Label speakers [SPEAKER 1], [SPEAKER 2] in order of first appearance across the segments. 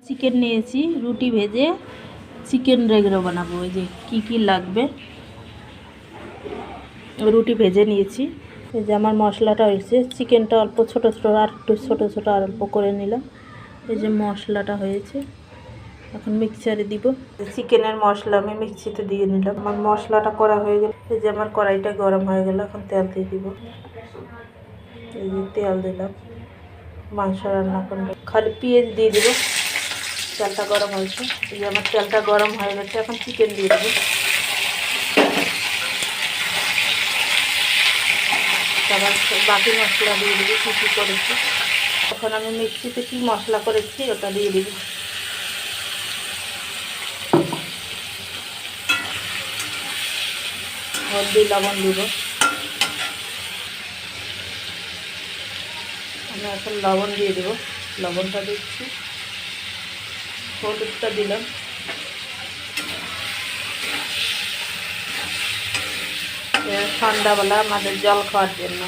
[SPEAKER 1] Chicken নিয়েছি, রুটি ভেজে চিকেন রেগুলো বানাবো। এই যে কি লাগবে, রুটি ভেজে নিয়েছি। এই যে আমার মশলাটা হয়েছে, চিকেনটা অল্প ছোটো ছোটো আর একটু ছোটো ছোটো আর অল্প করে নিলাম। এই যে মশলাটা হয়েছে, এখন মিক্সারে দিব। চিকেনের মশলা আমি মিক্সিতে দিয়ে নিলাম। আমার মশলাটা করা হয়ে গেল। এই যে আমার কড়াইটা গরম হয়ে গেল, এখন তেল দিয়ে দিব। এই যে তেল দিলাম, মাংস রান্না করবো, খালি পেঁয়াজ দিয়ে দেবো। তেলটা গরম হয়েছে, এই যে আমার তেলটা গরম হয়ে গেছে, এখন চিকেন দিয়ে দেবো। তারপর বাকি মশলা দিয়ে দেবো, কী করেছি। এখন আমি মিক্সিতে কী মশলা করেছি ওটা দিয়ে দেবো। হলদি লবণ দিব। আমি এখন লবণ দিয়ে দেবো, লবণটা দিচ্ছি, হলুদটা দিলাম। ঠান্ডাবেলা আমাদের জল খাওয়ার জন্য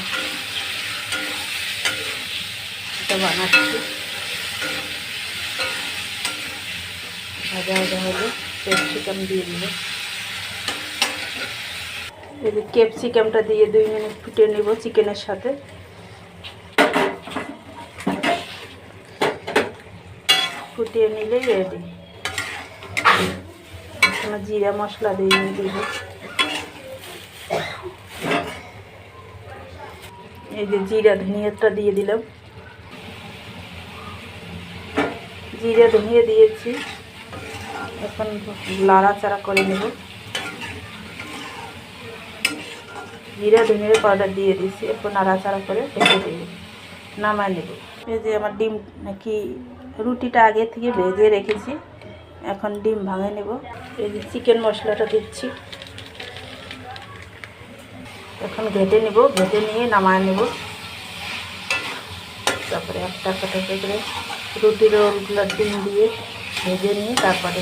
[SPEAKER 1] এটা বানাচ্ছি। ভাজা ভাজা হলে ক্যাপসিকাম দিয়ে দিব। এই যে ক্যাপসিকামটা দিয়ে 2 মিনিট ফুটে নেব চিকেনের সাথে। ফুটিয়ে নিলেই রেডি। এখন জিরা মশলা দিয়ে দিব। এই যে জিরা ধনিয়াটা দিয়ে দিলাম। জিরা ধনিয়া দিয়েছি, এখন নাড়াচাড়া করে নেব। জিরা ধনিয়ার পাউডার দিয়ে দিয়েছি, এখন নাড়াচাড়া করে রেখে দেব, নামায় নেব। এই যে আমার ডিম নাকি রুটিটা আগে থেকে ভেজে রেখেছি, এখন ডিম ভাঙে নেব। এই যে চিকেন মশলাটা দিচ্ছি, এখন ঘেটে নেব, ঘেটে নিয়ে নামায় নেব। তারপরে একটা করে রুটির রোলগুলো ডিম দিয়ে ভেজে নিয়ে তারপরে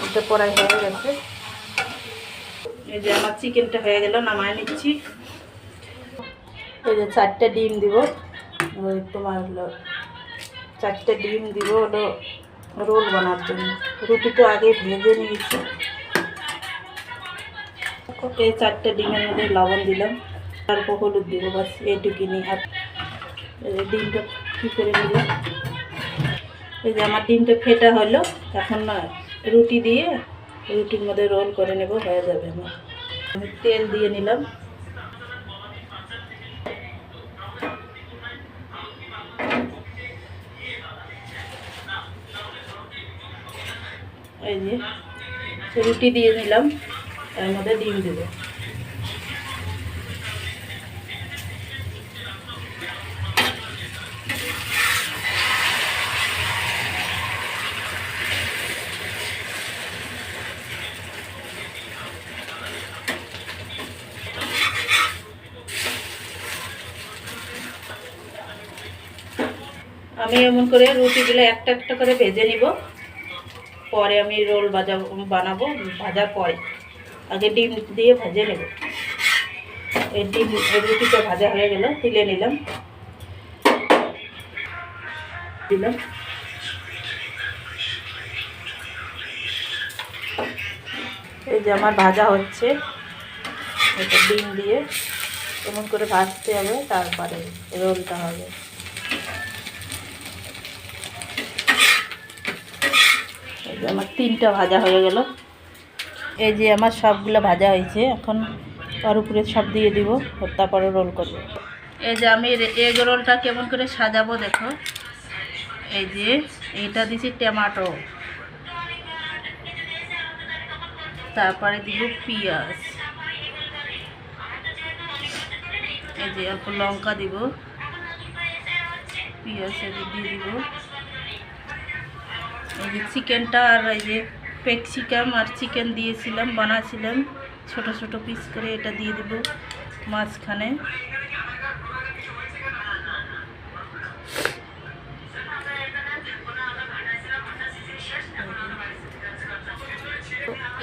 [SPEAKER 1] এটা কড়াই হয়ে গেছে। এই যে আমার চিকেনটা হয়ে গেল, নামায় নিচ্ছি। এই যে 4টে ডিম দিব, ওই তোমার হলো 4টে ডিম দিব হলো রোল বানার জন্য। রুটি তো আগে ভেজে নিয়েছি। এই 4টে ডিমের মধ্যে লবণ দিলাম, অল্প হলুদ দিব, বাস এইটুকুনি। আর ডিমটা কী করে নিলাম। এই যে আমার ডিমটা ফেটা হলো, এখন রুটি দিয়ে রুটির মধ্যে রোল করে নেব, হয়ে যাবে আমার। আমি তেল দিয়ে নিলাম। এই যে রুটি দিয়ে নিলাম, তার মধ্যে ডিম দেবো। আমি এমন করে রুটিগুলো একটা একটা করে ভেজে নিব, পরে আমি রোল বানাবো। ভাজার পরে আগে ডিম দিয়ে ভেজে নেব। এই ডিম রুটিটা ভাজা হয়ে গেল, তুলে নিলাম। এই যে আমার ভাজা হচ্ছে, এটা ডিম দিয়ে এমন করে ভাজতে হবে, তারপরে রোলটা হবে। এই যে আমার 3টা ভাজা হয়ে গেল। এই যে আমার সবগুলো ভাজা হয়েছে, এখন তার উপরে সব দিয়ে দিব, তারপরে রোল করব। এই যে আমি এগ রোলটা কেমন করে সাজাবো দেখো। এই যে এইটা দিছি টমেটো, তারপরে দিব পেঁয়াজ, এই যে অল্প লঙ্কা দিব, পেঁয়াজ দিয়ে দিব। এই যে চিকেনটা, আর এই যে ক্যাপসিকাম আর চিকেন দিয়েছিলাম, বানাছিলাম ছোট ছোট পিস করে, এটা দিয়ে দিব মাঝখানে।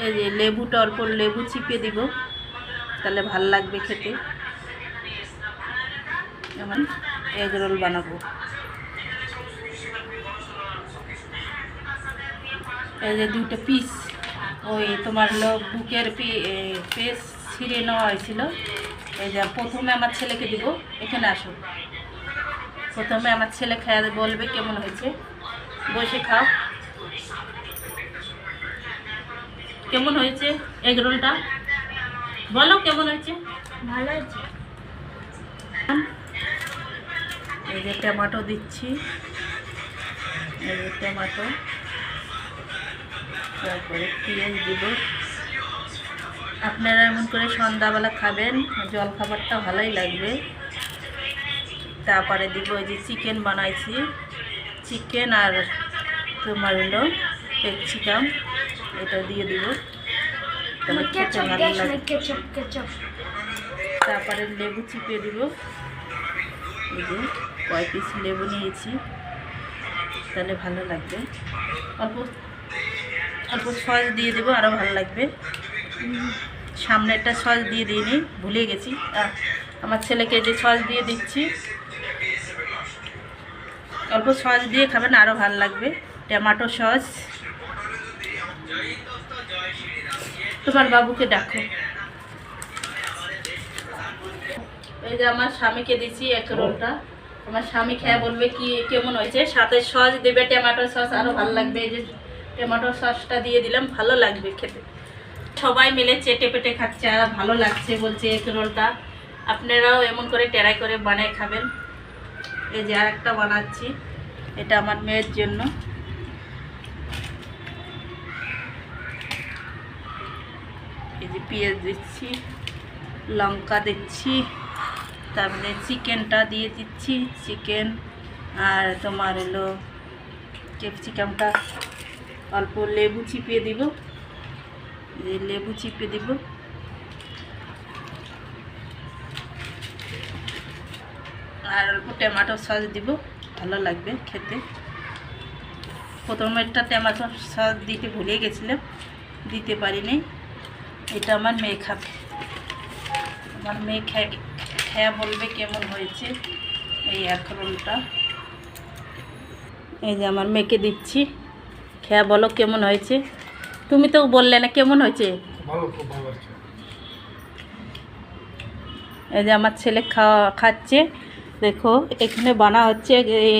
[SPEAKER 1] এই যে লেবুটা, অল্প লেবু চিপে দিব, তাহলে ভাল লাগবে খেতে। যেমন এগ রোল বানাবো। এই যে 2টা পিস ওই তোমার বুকের পিস ছিঁড়ে নেওয়া হয়েছিল। এই যে প্রথমে আমার ছেলেকে দিব। এখানে আসো, প্রথমে আমার ছেলে খেয়ে বলবে কেমন হয়েছে। বসে খাও। কেমন হয়েছে এগ রোলটা? বলো কেমন হয়েছে।
[SPEAKER 2] ভালো হয়েছে।
[SPEAKER 1] এই যে টমেটো দিচ্ছি, এই যে টমেটো, তারপরে পেঁয়াজ দিব। আপনারা এমন করে সন্ধ্যাবেলা খাবেন, জল খাবারটা ভালোই লাগবে। তারপরে দিব এই যে চিকেন বানাইছি, চিকেন আর তোমার হলো ক্যাপসিকাম, এটা দিয়ে দিব, তাহলে খেতে ভালো লাগবে। তারপরে লেবু চিপে দিব। এই যে কয় পিস লেবু নিয়েছি, তাহলে ভালো লাগবে। অল্প অল্প সস দিয়ে দেবো, আরও ভালো লাগবে। সামনেরটা সস দিয়ে দিইনি, ভুলে গেছি। আমার ছেলেকে যে সস দিয়ে দিচ্ছি, অল্প সস দিয়ে খাবেন, আরও ভালো লাগবে। Tomato sauce. তোমার বাবুকে ডাকো। এই যে আমার স্বামীকে দিচ্ছি এগ রোলটা। আমার স্বামী খেয়ে বলবে কি কেমন হয়েছে। সাথে সস দেবে, টমেটো সস, আরও ভালো লাগবে। এই যে টমেটো সসটা দিয়ে দিলাম, ভালো লাগবে খেতে। সবাই মিলে চেটে পেটে খাচ্ছে আর ভালো লাগছে বলছে এগ রোলটা। আপনারাও এমন করে ট্রাই করে বানিয়ে খাবেন। এই যে আরেকটা বানাচ্ছি, এটা আমার মেয়ের জন্য। এই যে পেঁয়াজ দিচ্ছি, লঙ্কা দিচ্ছি, তারপরে চিকেনটা দিয়ে দিচ্ছি, চিকেন আর তোমার হলো ক্যাপসিকামটা। অল্প লেবু চিপিয়ে দিব, এই লেবু চিপে দিব। আর অল্প টমেটো সস দিব, ভালো লাগবে খেতে। প্রথমে একটা টমেটো সস দিতে ভুলে গেছিলাম, দিতে পারিনি। এটা আমার মেয়ে খাবে। আমার মেয়ে খেয়ে বলবে কেমন হয়েছে এই এগ রোলটা। এই যে আমার মেয়েকে দিচ্ছি, খেয়ে বলো কেমন হয়েছে। তুমি তো বললে না কেমন হয়েছে।
[SPEAKER 3] খুব ভালো হয়েছে।
[SPEAKER 1] এই যে আমার ছেলে খাচ্ছে, দেখো এখানে বানা হচ্ছে,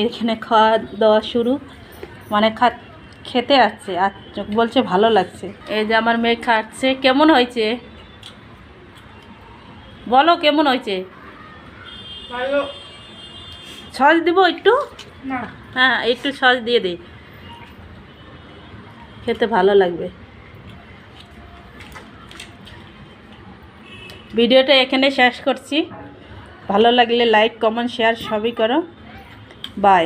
[SPEAKER 1] এখানে খাওয়া দাওয়া শুরু, মানে খেতে আসছে আর বলছে ভালো লাগছে। এই যে আমার মেয়ে খাচ্ছে। কেমন হয়েছে বলো, কেমন হয়েছে।
[SPEAKER 2] ভালো।
[SPEAKER 1] সস দিব একটু?
[SPEAKER 2] না।
[SPEAKER 1] হ্যাঁ, একটু সস দিয়ে দিই, খেতে ভালো লাগবে। ভিডিওটা এখানে শেষ করছি। ভালো লাগলে লাইক, কমেন্ট, শেয়ার সবই করো। বাই।